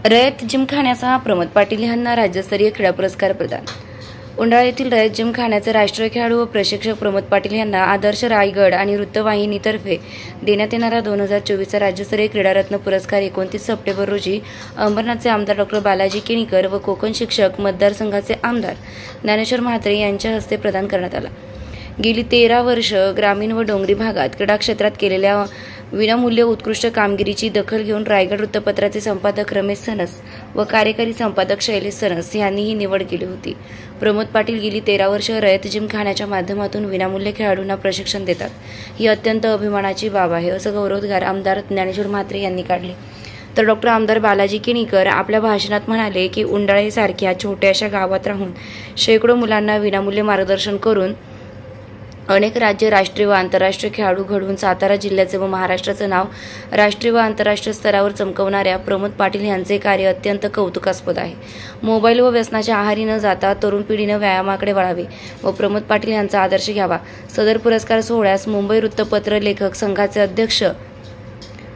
रयत जिमखान्याचा प्रमोद पाटील यांना राज्यस्तरीय क्रीडा पुरस्कार प्रदान। उंडाळ येथील रयत जिमखान्याचे राष्ट्रीय खेळाडू व प्रशिक्षक प्रमोद पाटील यांना आदर्श रायगड आणि वृत्तवाहिनीतर्फे देण्यात येणारा 2024चा राज्यस्तरीय क्रीडारत्न पुरस्कार 29 सप्टेंबर रोजी अंबरनाथचे आमदार डॉ. बालाजी किणीकर व कोकण शिक्षक मतदारसंघाचे आमदार ज्ञानेश्वर म्हात्रे यांच्या हस्ते प्रदान करण्यात आला। गेली 13 वर्ष ग्रामीण व डोंगरी भागात क्रीडा क्षेत्रात केलेल्या विनामूल्य उत्कृष्ट कामगिरीची दखल घेऊन रायगड वृत्तपत्राचे संपादक रमेश सनस व कार्यकारी संपादक शैलेश सनस यांनी ही निवड केली होती। प्रमोद पाटील गेली 13 वर्ष रयत जिमखान्याच्या माध्यमातून विनामूल्य खेळाडूंना प्रशिक्षण देतात। ही अत्यंत अभिमानाची बाब आहे, असं गौरवोद्गार आमदार ज्ञानेश्वर म्हात्रे यांनी काढले। तर डॉ. आमदार बालाजी किणीकर आपल्या भाषणात म्हणाले की उंडाळे सारख्या छोट्याशा गावात राहून शेकडो मुलांना विनामूल्य मार्गदर्शन करून अनेक राज्य, राष्ट्रीय व आंतरराष्ट्रीय खेळाडू घडवून सातारा जिल्ह्याचे व महाराष्ट्राचं नाव राष्ट्रीय व आंतरराष्ट्रीय स्तरावर चमकवणाऱ्या प्रमोद पाटील यांचे कार्य अत्यंत कौतुकास्पद आहे। मोबाईल व व्यसनाच्या आहारी न जाता तरुण पिढीनं व्यायामाकडे वळावे व प्रमोद पाटील यांचा आदर्श घ्यावा। सदर पुरस्कार सोहळ्यास मुंबई वृत्तपत्र लेखक संघाचे अध्यक्ष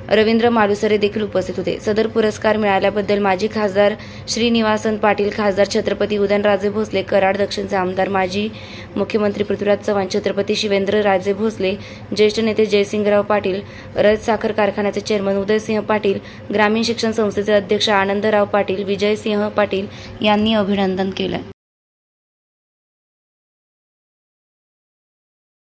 रवींद्र मालुसरे देखील उपस्थित होते। सदर पुरस्कार मिळाल्याबद्दल माजी खासदार श्रीनिवासन पाटील, खासदार छत्रपती उदयनराजे भोसले, कराड दक्षिणचे आमदार माजी मुख्यमंत्री पृथ्वीराज चव्हाण, छत्रपती शिवेंद्रराजे भोसले, ज्येष्ठ नेते जयसिंगराव पाटील, रयत साखर कारखान्याचे चेअरमन उदयसिंह पाटील, ग्रामीण शिक्षण संस्थेचे अध्यक्ष आनंदराव पाटील, विजयसिंह पाटील यांनी अभिनंदन केलं।